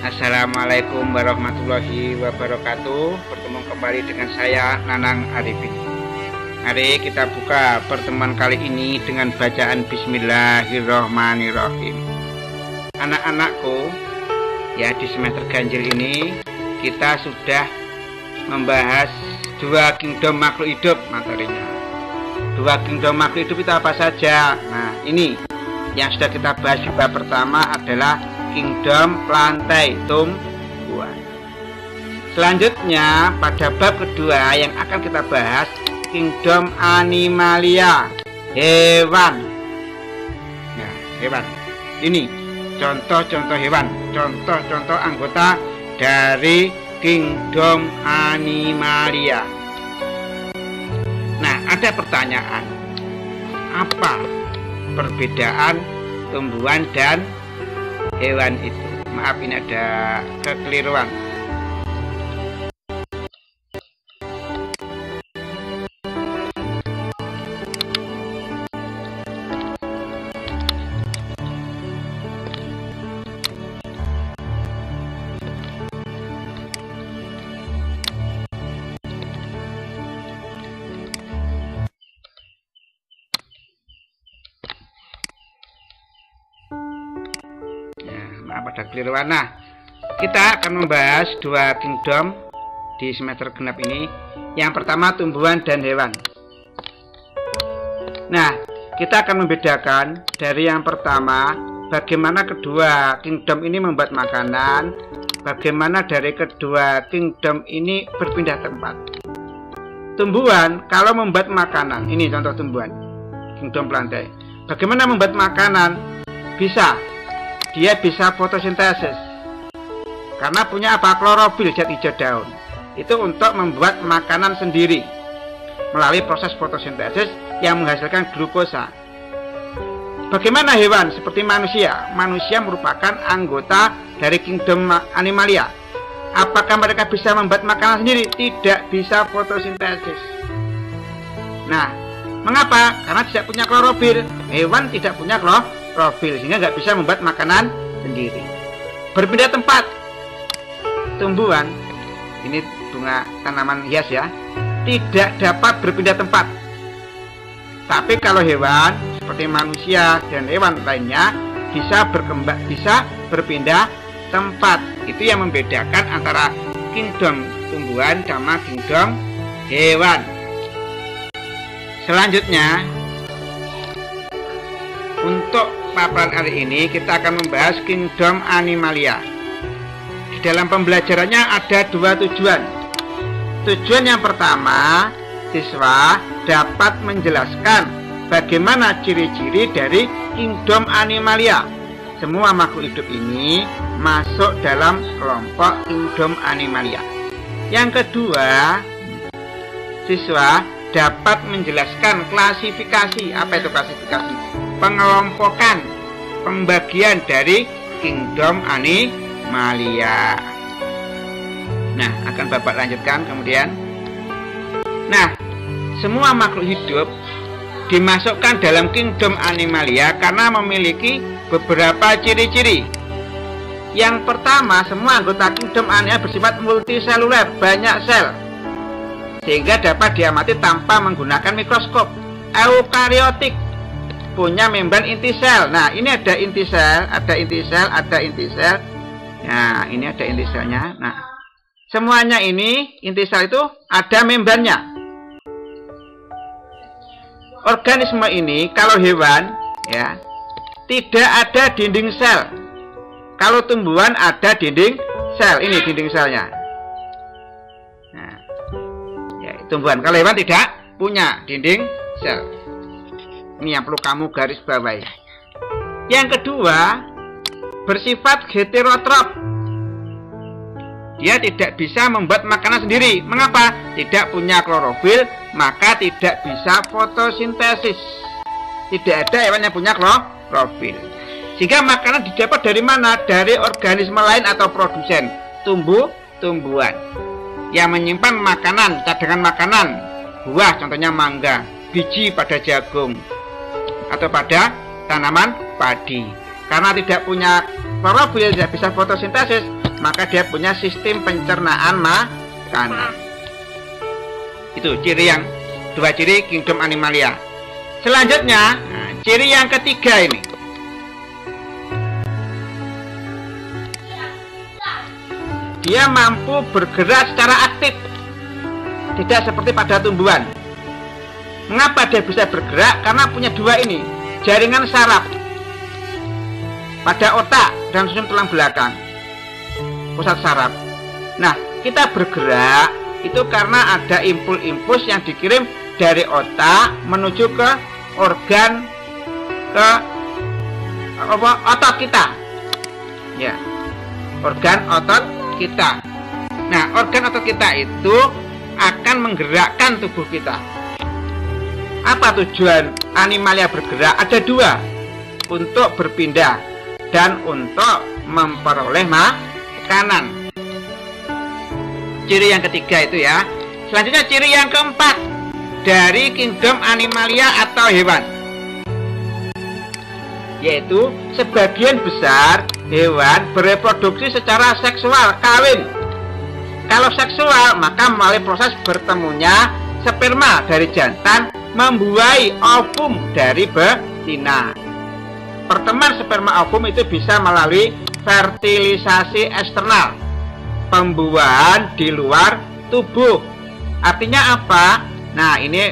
Assalamualaikum warahmatullahi wabarakatuh. Bertemu kembali dengan saya Nanang Arifin. Mari kita buka pertemuan kali ini dengan bacaan Bismillahirrohmanirrohim. Anak-anakku, ya, di semester ganjil ini kita sudah membahas dua kingdom makhluk hidup materinya. Dua kingdom makhluk hidup itu apa saja? Nah, ini yang sudah kita bahas di bab pertama adalah kingdom plantae tumbuhan. Selanjutnya pada bab kedua yang akan kita bahas kingdom animalia, hewan. Nah, hewan. Ini contoh-contoh hewan, contoh-contoh anggota dari kingdom animalia. Nah, ada pertanyaan. Apa perbedaan tumbuhan dan hewan itu? Maaf, ini ada kekeliruan. Pada keliruan. Nah, kita akan membahas dua kingdom di semester genap ini. Yang pertama tumbuhan dan hewan. Nah, kita akan membedakan dari yang pertama bagaimana kedua kingdom ini membuat makanan, bagaimana dari kedua kingdom ini berpindah tempat. Tumbuhan kalau membuat makanan, ini contoh tumbuhan kingdom plantae. Bagaimana membuat makanan? Dia bisa fotosintesis karena punya apa? Klorofil, zat hijau daun. Itu untuk membuat makanan sendiri melalui proses fotosintesis yang menghasilkan glukosa. Bagaimana hewan seperti manusia? Manusia merupakan anggota dari kingdom animalia. Apakah mereka bisa membuat makanan sendiri? Tidak bisa fotosintesis. Nah, mengapa? Karena tidak punya klorofil. Hewan tidak punya klorofil sehingga nggak bisa membuat makanan sendiri. Berpindah tempat. Tumbuhan, ini bunga tanaman hias ya, tidak dapat berpindah tempat. Tapi kalau hewan seperti manusia dan hewan lainnya bisa berkembang, bisa berpindah tempat. Itu yang membedakan antara kingdom tumbuhan sama kingdom hewan. Selanjutnya, untuk paparan hari ini kita akan membahas kingdom animalia. Di dalam pembelajarannya ada dua tujuan. Tujuan yang pertama, siswa dapat menjelaskan bagaimana ciri-ciri dari kingdom animalia. Semua makhluk hidup ini masuk dalam kelompok kingdom animalia. Yang kedua, siswa dapat menjelaskan klasifikasi. Apa itu klasifikasi? Pengelompokan, pembagian dari kingdom animalia. Nah, akan Bapak lanjutkan kemudian. Nah, semua makhluk hidup dimasukkan dalam kingdom animalia karena memiliki beberapa ciri-ciri. Yang pertama, semua anggota kingdom animalia bersifat multiseluler, banyak sel, sehingga dapat diamati tanpa menggunakan mikroskop. Eukariotik, punya membran inti sel. Nah, ini ada inti sel, ada inti sel, ada inti sel. Nah, ini ada inti selnya. Nah, semuanya ini inti sel itu ada membrannya. Organisme ini kalau hewan ya tidak ada dinding sel. Kalau tumbuhan ada dinding sel. Ini dinding selnya. Nah, ya, tumbuhan. Kalau hewan tidak punya dinding sel. Ini yang perlu kamu garis bawahi. Yang kedua, bersifat heterotrof. Dia tidak bisa membuat makanan sendiri. Mengapa? Tidak punya klorofil, maka tidak bisa fotosintesis. Tidak ada hewan yang punya klorofil. Sehingga makanan didapat dari mana? Dari organisme lain atau produsen. Tumbuhan yang menyimpan makanan, cadangan makanan. Buah, contohnya mangga. Biji pada jagung atau pada tanaman padi. Karena tidak punya klorofil, tidak bisa fotosintesis, maka dia punya sistem pencernaan makanan. Itu ciri yang dua ciri kingdom Animalia. Selanjutnya, ciri yang ketiga ini. Dia mampu bergerak secara aktif. Tidak seperti pada tumbuhan. Mengapa dia bisa bergerak? Karena punya dua ini, jaringan saraf pada otak dan susun tulang belakang, pusat saraf. Nah, kita bergerak itu karena ada impuls-impuls yang dikirim dari otak menuju ke organ, ke otot kita. Ya, organ otot kita. Nah, organ otot kita itu akan menggerakkan tubuh kita. Apa tujuan Animalia bergerak? Ada dua, untuk berpindah dan untuk memperoleh makanan. Ciri yang ketiga itu ya. Selanjutnya ciri yang keempat dari kingdom Animalia atau hewan, yaitu sebagian besar hewan bereproduksi secara seksual, kawin. Kalau seksual, maka melalui proses bertemunya sperma dari jantan membuai ovum dari betina. Pertemuan sperma ovum itu bisa melalui fertilisasi eksternal, pembuahan di luar tubuh. Artinya apa? Nah, ini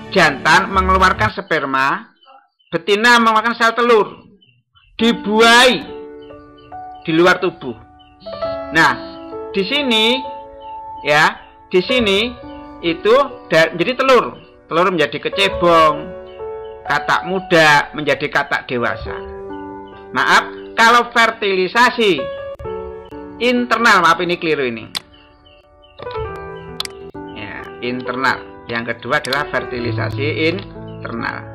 jantan mengeluarkan sperma, betina mengeluarkan sel telur, dibuai di luar tubuh. Nah, di sini ya, di sini itu jadi telur menjadi kecebong, katak muda menjadi katak dewasa. Maaf, kalau fertilisasi internal, maaf ini keliru ini. Ya, internal. Yang kedua adalah fertilisasi internal.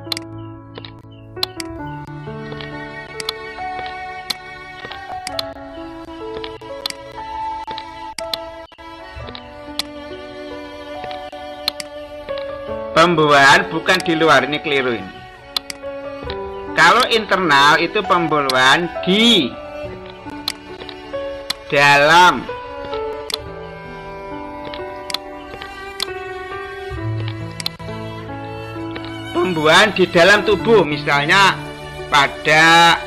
Pembuahan bukan di luar, ini keliru ini. Kalau internal itu pembuahan di dalam. Pembuahan di dalam tubuh, misalnya pada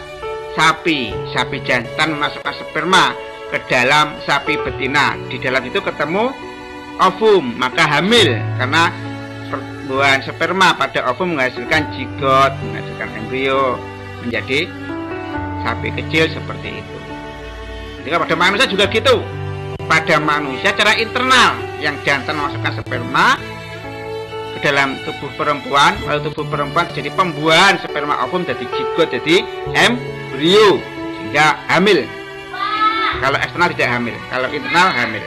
sapi jantan memasukkan sperma ke dalam sapi betina, di dalam itu ketemu ovum, maka hamil karena perbuahan sperma pada ovum menghasilkan zigot, menghasilkan embrio menjadi sapi kecil seperti itu. Jika pada manusia juga gitu. Pada manusia secara internal, yang jantan memasukkan sperma ke dalam tubuh perempuan, lalu tubuh perempuan terjadi pembuahan sperma ovum jadi zigot, jadi embrio sehingga hamil. Kalau eksternal tidak hamil, kalau internal hamil.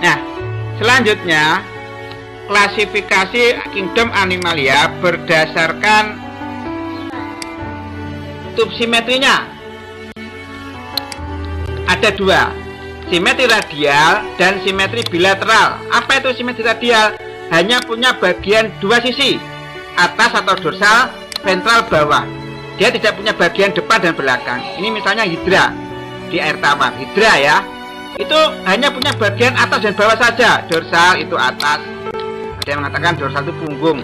Nah, selanjutnya klasifikasi kingdom Animalia berdasarkan tub simetrinya. Ada dua, simetri radial dan simetri bilateral. Apa itu simetri radial? Hanya punya bagian dua sisi, atas atau dorsal, ventral bawah. Dia tidak punya bagian depan dan belakang. Ini misalnya hidra di air tawar, hidra ya. Itu hanya punya bagian atas dan bawah saja. Dorsal itu atas, ada yang mengatakan dorsal itu punggung.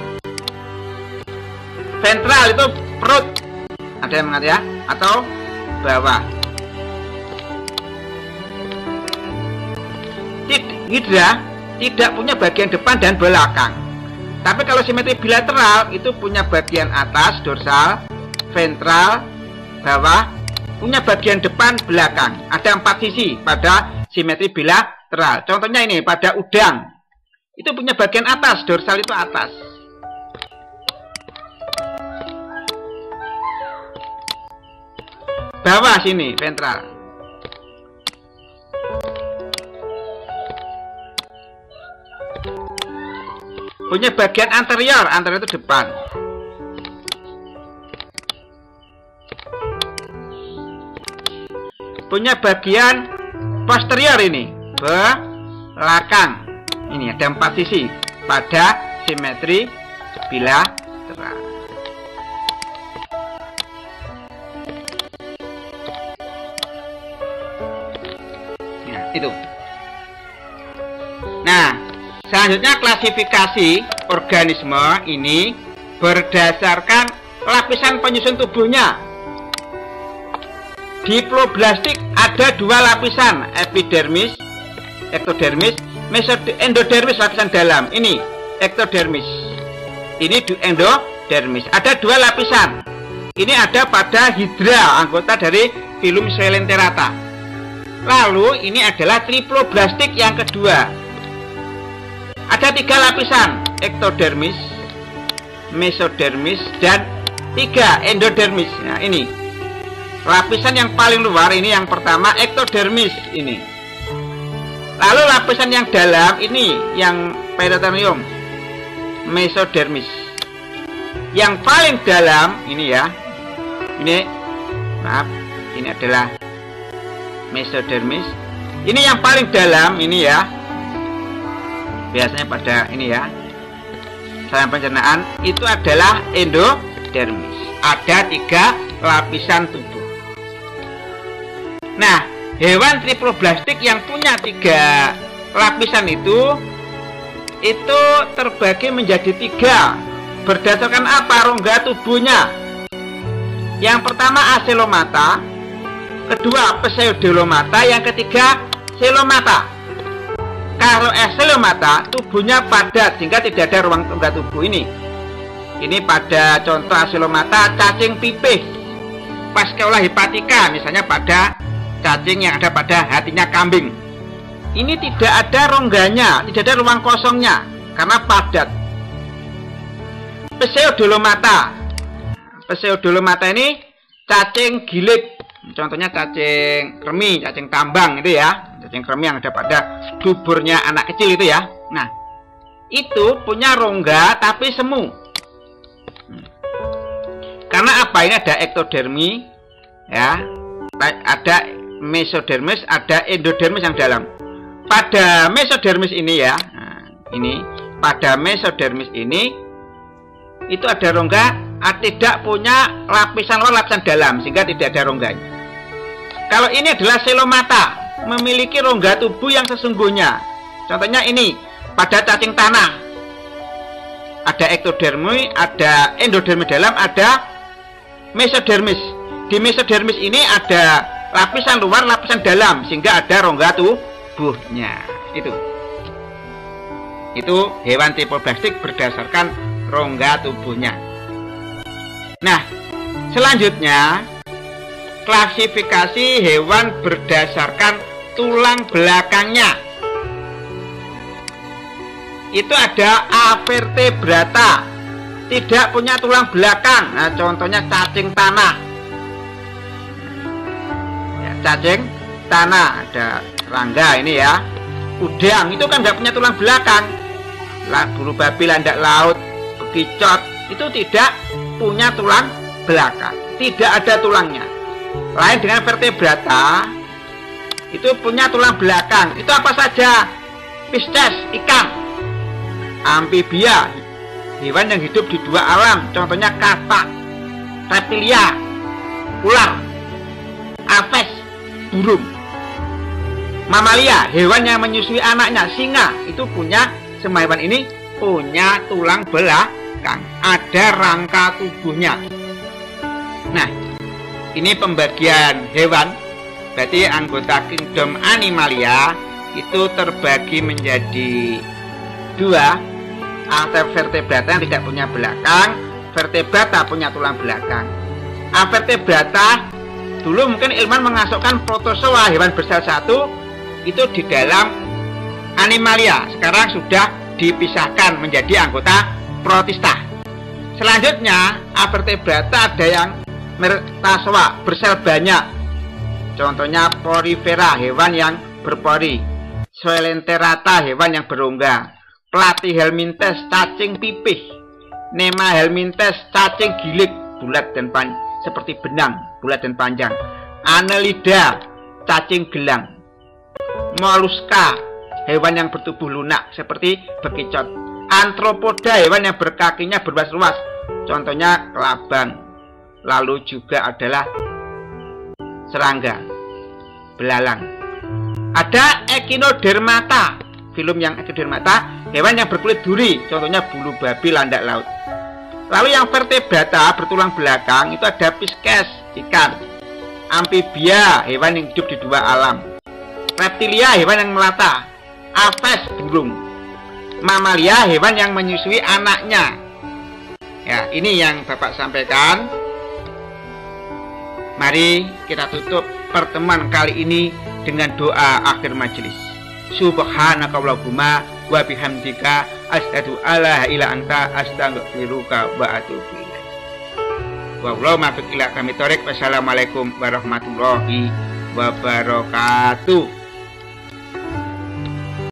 Ventral itu perut, ada yang mengatakan ya, atau bawah. Hidra tidak punya bagian depan dan belakang. Tapi kalau simetri bilateral itu punya bagian atas, dorsal, ventral, bawah, punya bagian depan, belakang. Ada 4 sisi pada simetri bilateral. Contohnya ini pada udang. Itu punya bagian atas, dorsal itu atas. Bawah sini, ventral. Punya bagian anterior, anterior itu depan. Punya bagian posterior ini, belakang. Ini ada 4 sisi pada simetri bilateral. Itu. Nah, selanjutnya klasifikasi organisme ini berdasarkan lapisan penyusun tubuhnya. Diploblastik ada 2 lapisan, epidermis, ektodermis, endodermis lapisan dalam. Ini ektodermis. Ini endodermis. Ada 2 lapisan. Ini ada pada hidra, anggota dari filum Coelenterata. Lalu ini adalah triploblastik yang kedua. Ada 3 lapisan, ektodermis, mesodermis, dan 3 endodermis. Nah, ini lapisan yang paling luar, ini yang pertama, ektodermis ini. Lalu lapisan yang dalam ini yang peritoneum, mesodermis. Yang paling dalam ini ya, ini maaf, ini adalah mesodermis. Ini yang paling dalam ini ya, biasanya pada ini ya, saluran pencernaan, itu adalah endodermis. Ada 3 lapisan tubuh. Nah, hewan triploblastik yang punya 3 lapisan itu terbagi menjadi 3. Berdasarkan apa rongga tubuhnya? Yang pertama acelomata, kedua pseudolomata, yang ketiga celomata. Kalau acelomata tubuhnya padat sehingga tidak ada ruang rongga tubuh ini. Ini pada contoh acelomata cacing pipih, Phascola hepatica, misalnya pada cacing yang ada pada hatinya kambing. Ini tidak ada rongganya, tidak ada ruang kosongnya karena padat. Pseudolomata ini cacing gilik, contohnya cacing kremi, cacing tambang itu ya, cacing kremi yang ada pada duburnya anak kecil itu ya. Nah, itu punya rongga tapi semu. Karena apa? Ini ada ektodermi ya, ada mesodermis, ada endodermis yang dalam. Pada mesodermis ini ya, nah, ini pada mesodermis ini itu ada rongga, tidak punya lapisan luar, lapisan dalam, sehingga tidak ada rongganya. Kalau ini adalah celomata, memiliki rongga tubuh yang sesungguhnya. Contohnya ini pada cacing tanah, ada ektodermis, ada endodermis dalam, ada mesodermis. Di mesodermis ini ada lapisan luar, lapisan dalam, sehingga ada rongga tubuhnya. Itu hewan triploblastik berdasarkan rongga tubuhnya. Nah, selanjutnya klasifikasi hewan berdasarkan tulang belakangnya. Itu ada avertebrata, tidak punya tulang belakang. Nah, contohnya cacing tanah. Ya, cacing tanah, ada serangga ini ya. Udang itu kan nggak punya tulang belakang. Bulu babi, landak laut, bekicot itu tidak punya tulang belakang, tidak ada tulangnya. Lain dengan vertebrata, itu punya tulang belakang. Itu apa saja? Pisces, ikan, amfibia, hewan yang hidup di 2 alam, contohnya katak, reptilia, ular, aves, burung. Mamalia, hewan yang menyusui anaknya, singa, itu punya, semua hewan ini punya tulang belakang, ada rangka tubuhnya. Nah, ini pembagian hewan. Berarti anggota kingdom Animalia itu terbagi menjadi 2. Vertebrata yang tidak punya belakang, vertebrata punya tulang belakang. Vertebrata dulu mungkin ilmuwan mengasukkan protozoa, hewan bersel 1 itu di dalam Animalia, sekarang sudah dipisahkan menjadi anggota Protista. Selanjutnya, vertebrata ada yang Metazoa, bersel banyak. Contohnya Porifera, hewan yang berpori. Coelenterata, hewan yang berongga. Platyhelminthes, cacing pipih. Nemahelminthes, cacing gilik, bulat dan seperti benang, bulat dan panjang. Annelida, cacing gelang. Molluska, hewan yang bertubuh lunak seperti bekicot. Antropoda, hewan yang berkakinya berluas-luas, contohnya kelabang. Lalu juga adalah serangga, belalang. Ada Echinodermata, film yang Echinodermata, hewan yang berkulit duri, contohnya bulu babi, landak laut. Lalu yang vertebrata, bertulang belakang, itu ada Pisces, ikan. Amphibia, hewan yang hidup di dua alam. Reptilia, hewan yang melata. Aves, burung. Mamalia, hewan yang menyusui anaknya. Ya, ini yang Bapak sampaikan. Mari kita tutup pertemuan kali ini dengan doa akhir majelis. Subhanakallahumma wa bihamdika asyhadu alla ilaha illa anta astaghfiruka wa atubu ilaik. Wallahu muwaffiq ila aqwamit thoriq. Wassalamualaikum warahmatullahi wabarakatuh.